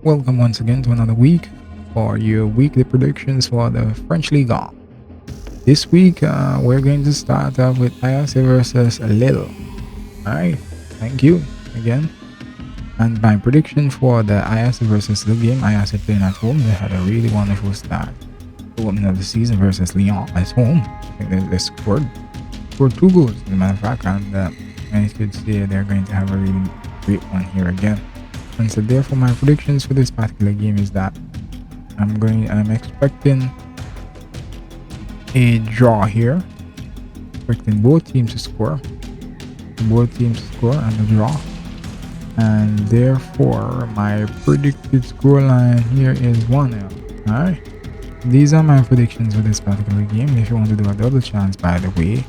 Welcome once again to another week for your weekly predictions for the French Ligue. This week, we're going to start off with IAC versus Lille. Alright, thank you again. And my prediction for the IAC versus Lille game, IAC playing at home, they had a really wonderful start. The opening of the season versus Lyon at home. I think they scored 2 goals, as a matter of fact, and I could say they're going to have a really great one here again. And so therefore my predictions for this particular game is that I'm expecting a draw here, expecting both teams to score and a draw, and therefore my predicted scoreline here is 1-0. Alright, these are my predictions for this particular game. If you want to do a double chance, by the way,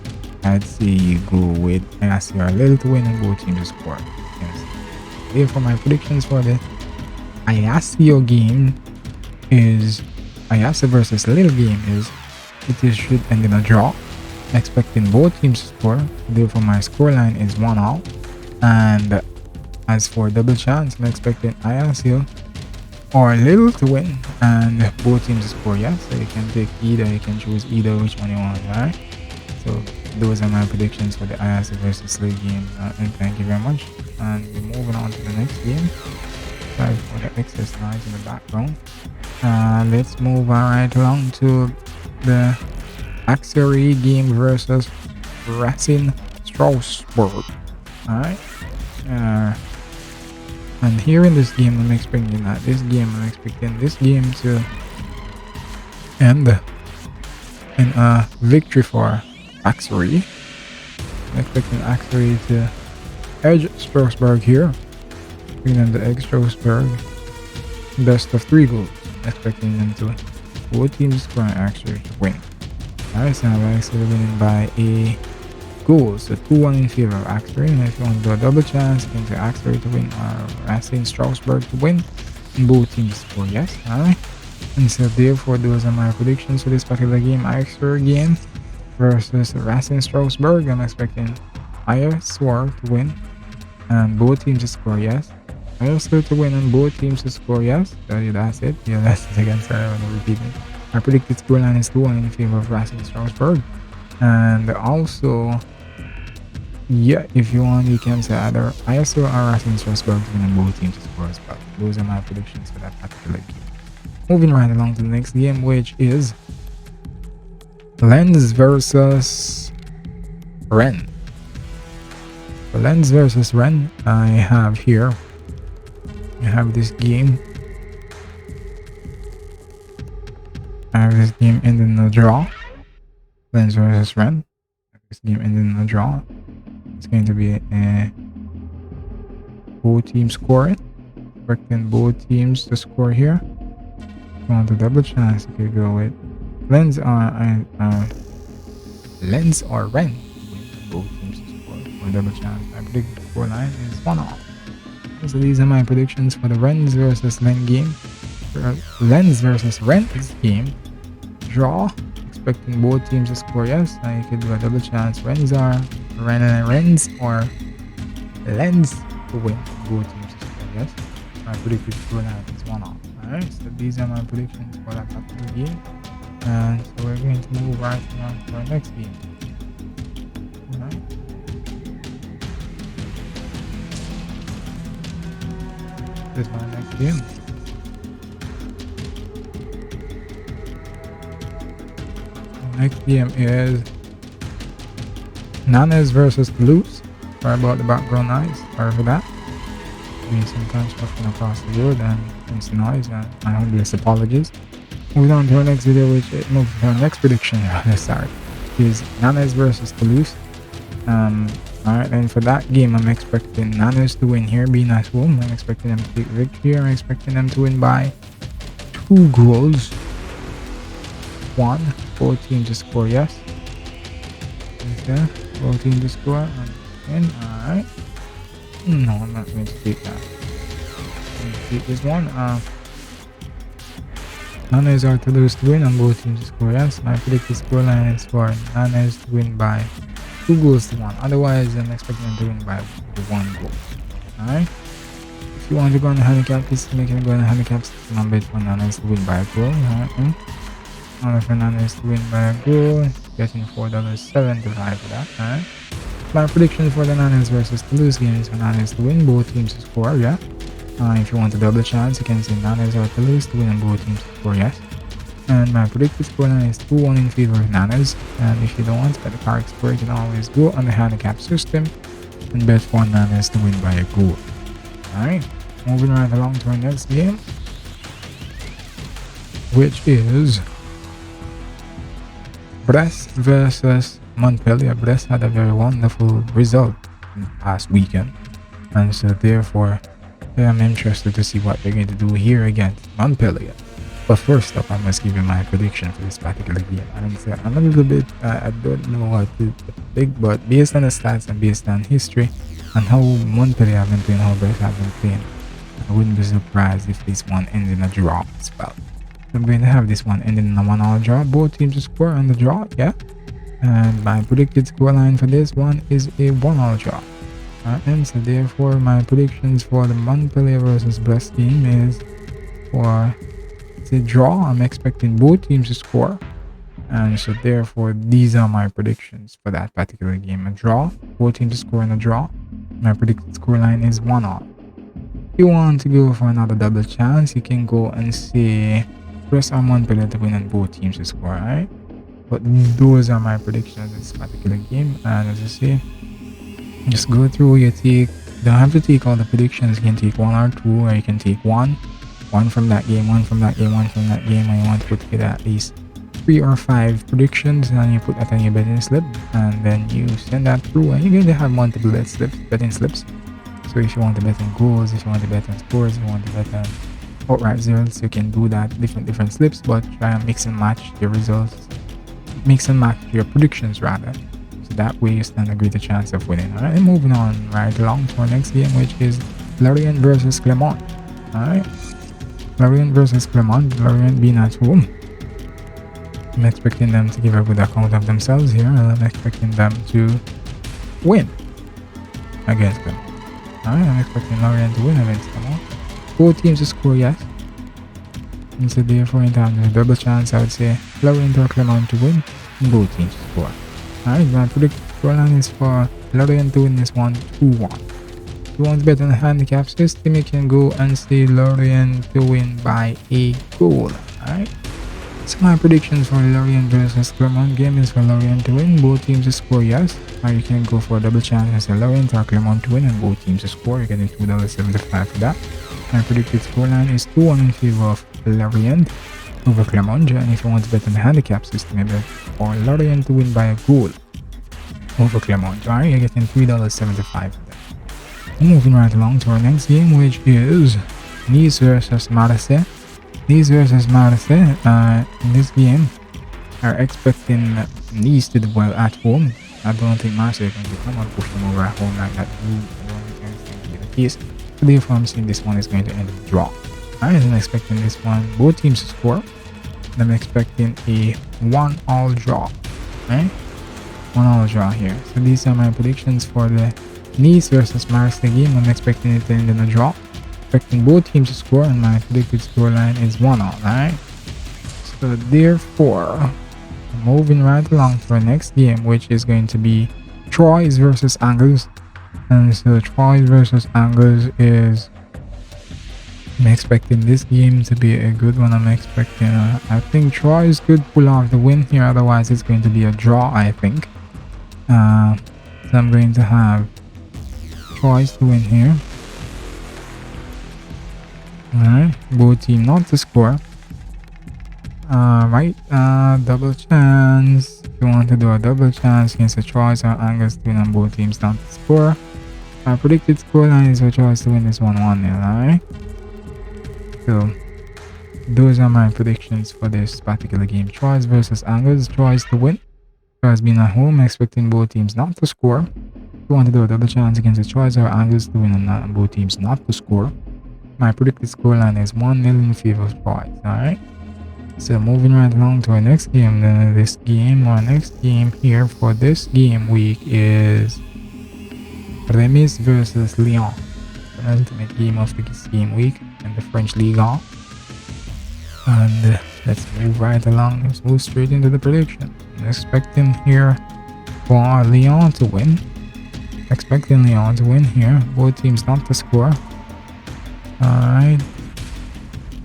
I'd say you go with IAC or Lille to win and both teams to score. Yes. Therefore my predictions for the IAC game is IAC versus Lille game is it should end in a draw. Expecting both teams to score. Therefore my scoreline is 1-0. And as for double chance, I'm expecting IAC or Lille to win and both teams to score. Yes, so you can take either, you can choose either which one you want. Alright, so those are my predictions for the IAC versus Lille game, and thank you very much. And we're moving on to the next game. Sorry for the exercise in the background. Let's move right along to the Entree game versus Racing Strasbourg. Alright, and here in this game, I'm expecting this game to end in a victory for Entree. I'm expecting Entree to edge Strasbourg here. Bring them to edge Strasbourg. Best of 3 goals. Expecting them to both teams score and Entree to win. Alright, so I'm actually winning by a goal. So 2-1 in favor of Entree. And if you want to do a double chance, you can say Entree to win or Racing Strasbourg to win. And both teams score, yes. Alright. And so therefore those are my predictions for this particular game. Entree game versus Racing Strasbourg. I'm expecting IAC to win and both teams to score, yes. IAC to win and both teams to score, yes. So that's it. Yeah, that's it again. Sorry, I'm gonna repeat it. My predicted scoreline is 2-1 in favor of Racing Strasbourg. And also, yeah, if you want, you can say either IAC or Racing Strasbourg to win and both teams to score as well. Those are my predictions for that particular game. Moving right along to the next game, which is Lens versus Rennes. For Lens versus Rennes, I have this game. I have this game ending in a draw. Lens versus Rennes. This game ending in a draw. It's going to be a both teams scoring. Expecting both teams to score here. If you want a double chance, you could go with Lens or Rennes. Both teams to score for a double chance. I predict the scoreline is 1-0. So these are my predictions for the Rennes versus Lens game. For Lens versus Rennes game, draw. Expecting both teams to score, yes. Now you could do a double chance. Rennes or Lens to win. Both teams to score, yes. My predicted scoreline is 1-0. Alright, so these are my predictions for that particular game. And so we're going to move right on to our next game. Alright. This is my next game. The next game is Nantes versus Toulouse. Sorry about the background noise. Sorry for that. Doing some construction across the road and some noise, and my humblest apologies. Moving on to our next video, our next prediction, sorry, is Nantes versus Toulouse. Alright, and for that game, I'm expecting Nantes to win here, being at home. I'm expecting them to take victory. I'm expecting them to win by 2 goals. 1, 14 to score, yes. Okay, 14 to score, and alright. No, I'm not going to take that. I'm going to take this one. Nantes or Toulouse to win and both teams to score, yes. My predicted scoreline is for Nantes to win by 2 goals to 1. Otherwise, I'm expecting them to win by 1 goal. Alright. If you want to go on the handicap system, you can go on the handicap system and bet Fernandez to win by a goal. Fernandez to win by a goal, getting $4.75 for that. Alright. My prediction for the Niners versus Toulouse game is Fernandez to win, both teams to score, yeah. If you want a double chance, you can say Niners or Toulouse to win and both teams to score, yes. And my predicted scoreline is 2-1 in favor of Niners. And if you don't want to bet the correct score, you can always go on the handicap system and bet for Niners to win by a goal. Alright, moving right along to our next game, which is Brest versus Montpellier. Brest had a very wonderful result in the past weekend, and so therefore I'm interested to see what they're going to do here against Montpellier. But first up, I must give you my prediction for this particular game. And so I'm a little bit, I don't know what to predict, but based on the stats and based on history and how Montpellier have been playing, how Brest have been playing, I wouldn't be surprised if this one ends in a draw as well. I'm going to have this one ending in a 1-1 draw. Both teams to score on the draw, yeah. And my predicted scoreline for this one is a 1-1 draw. And so therefore my predictions for the Montpellier versus Brest game is for a draw. I'm expecting both teams to score, and so therefore these are my predictions for that particular game. A draw, both teams to score in a draw. My predicted scoreline is 1-1. If you want to go for another double chance, you can go and say Brest or Montpellier to win and both teams to score, alright? But those are my predictions of this particular game, and as I say, just go through your take. Don't have to take all the predictions. You can take one or two, or you can take one from that game, one from that game, one from that game, and you want to put together at least 3 or 5 predictions, and then you put that on your betting slip, and then you send that through, and you're going to have multiple betting slips. So if you want to bet on goals, if you want to bet on scores, if you want to bet on outright results, you can do that, different slips, but try and mix and match your results, mix and match your predictions rather. So that way you stand a greater chance of winning. Alright, and moving on right along to our next game, which is Lorient versus Clermont. Alright, Lorient versus Clermont. Lorient being at home, I'm expecting them to give a good account of themselves here, and I'm expecting them to win against Clermont. Alright, I'm expecting Lorient to win against Clermont. Both teams to score, yes. And so therefore in terms of a double chance, I would say Lorient or Clermont to win and both teams to score. Alright, my predicted scoreline is for Lorient to win this one 2-1. If you want to bet on the handicap system, you can go and say Lorient to win by a goal. Alright, so my predictions for Lorient versus Clermont game is for Lorient to win, both teams to score, yes. Or you can go for a double chance and say Lorient or Clermont to win and both teams to score. You're getting $2.75 for that. My predicted scoreline is 2-1 in favor of Lorient over Clermont, and if you want to bet on the handicap system, you bet for Lorient to win by a goal over Clermont. Alright, you're getting $3.75 for that. Moving right along to our next game, which is Nice versus Marseille. Nice versus Marseille. In this game, are expecting Nice to do well at home. I don't think Marseille can come and push them over at home like that. I don't think it's going to be the case. So therefore, I'm saying this one is going to end in a draw. I'm expecting this one, both teams to score. And I'm expecting a 1-1 draw. Right? 1-1 draw here. So these are my predictions for the Nice versus Marseille game. I'm expecting it to end in a draw. Expecting both teams to score, and my predicted scoreline is 1-1. Alright? So therefore, moving right along to our next game, which is going to be Troyes versus Angers. And so Troyes versus Angers is, I'm expecting this game to be a good one. I'm expecting, I think Troyes could pull off the win here, otherwise it's going to be a draw, I think. So I'm going to have Troyes to win here. Alright, both team not to score. Right, double chance. If you want to do a double chance against the Troyes or Angers to win and both teams not to score. Our predicted scoreline is for Troyes to win this 1-1 nil, alright? So those are my predictions for this particular game. Troyes versus Angers. Troyes to win. Troyes being at home, expecting both teams not to score. If you want to do a double chance against the Troyes or Angers to win and both teams not to score. My predicted scoreline is 1-0 in favor of Troyes, alright? So moving right along to our next game. Our next game here for this game week is Reims versus Lyon. penultimate game of this game week in the French Ligue 1. And let's move right along. Let's move straight into the prediction. I'm expecting here for Lyon to win. Expecting Lyon to win here. Both teams not to score. Alright.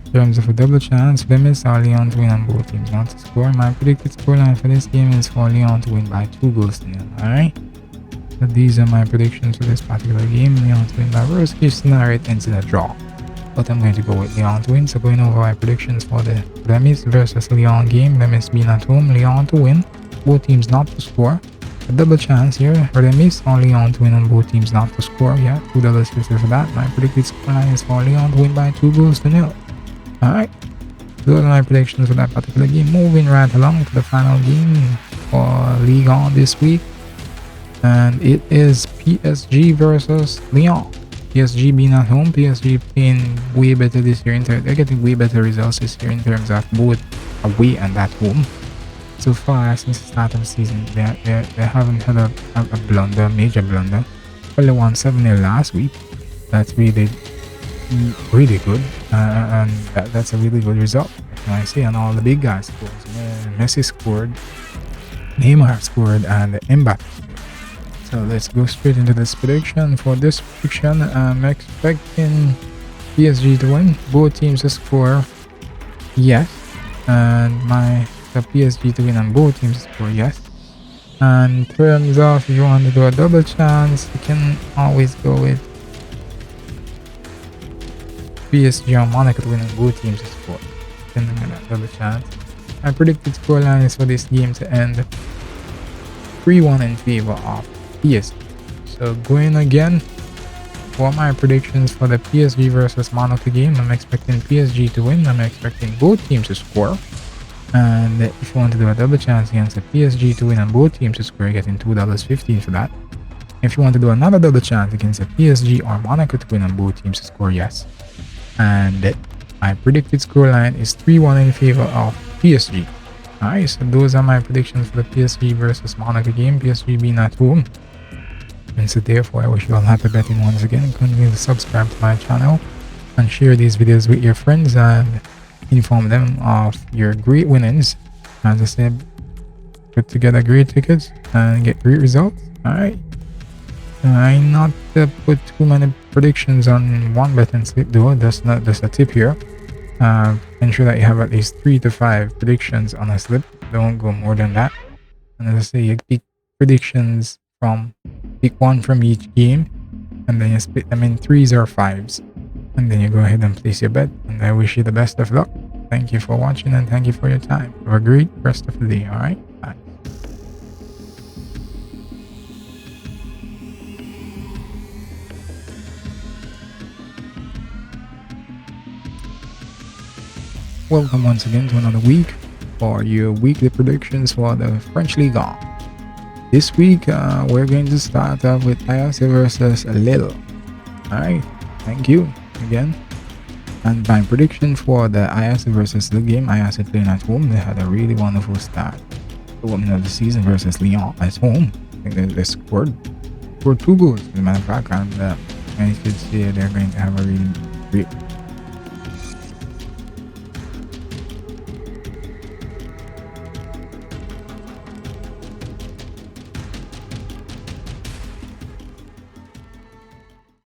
In terms of a double chance, limits are Lyon to win and both teams not to score. My predicted scoreline for this game is for Lyon to win by 2-0. Alright. So these are my predictions for this particular game. Lyon to win by worst case scenario, it ends in a draw. But I'm going to go with Lyon to win. So going over my predictions for the Remis versus Lyon game. Remis being at home, Lyon to win. Both teams not to score. A double chance here. Remis or Lyon to win and both teams not to score. Yeah, $2 for that. My predicted scoreline is for Lyon to win by 2-0. Alright. Those are my predictions for that particular game. Moving right along to the final game for Ligue 1 this week. And it is PSG versus Lyon. PSG being at home, PSG playing way better this year. They're getting way better results this year in terms of both away and at home. So far, since the start of the season, they haven't had a blunder, major blunder. Only won 7-0 last week. That's really good, and that's a really good result. Can I say? And all the big guys scored. Messi scored, Neymar scored, and Mbappe. So let's go straight into this prediction. For this prediction, I'm expecting PSG to win. Both teams to score, yes. And the PSG to win and both teams to score, yes. And in terms of if you want to do a double chance, you can always go with PSG or Monaco to win and both teams to score. Depending on that double chance. My predicted scoreline is for this game to end 3-1 in favor of PSG. So going again for my predictions for the PSG versus Monaco game, I'm expecting PSG to win. I'm expecting both teams to score. And if you want to do a double chance against the PSG to win and both teams to score, you're getting $2.15 for that. If you want to do another double chance against the PSG or Monaco to win and both teams to score, yes. And my predicted scoreline is 3-1 in favor of PSG. Alright, so those are my predictions for the PSG versus Monaco game, PSG being at home. And so therefore, I wish you all happy betting once again. Continue to subscribe to my channel and share these videos with your friends and inform them of your great winnings. As I said, put together great tickets and get great results. Alright. I not put too many predictions on one bet and slip though. That's not just a tip here. Ensure that you have at least 3 to 5 predictions on a slip. Don't go more than that. And as I say, you pick predictions pick one from each game, and then you split them in 3s or 5s, and then you go ahead and place your bet. And I wish you the best of luck. Thank you for watching and thank you for your time. Have a great rest of the day. All right, bye. Welcome once again to another week for your weekly predictions for the French Ligue 1. This week, we're going to start off with Ajax versus Lille. Alright, thank you again. And my prediction for the Ajax versus Lille game, Ajax playing at home. They had a really wonderful start the opening of the season versus Lyon at home. I think they scored 2 goals, as a matter of fact. And you could see they're going to have a really great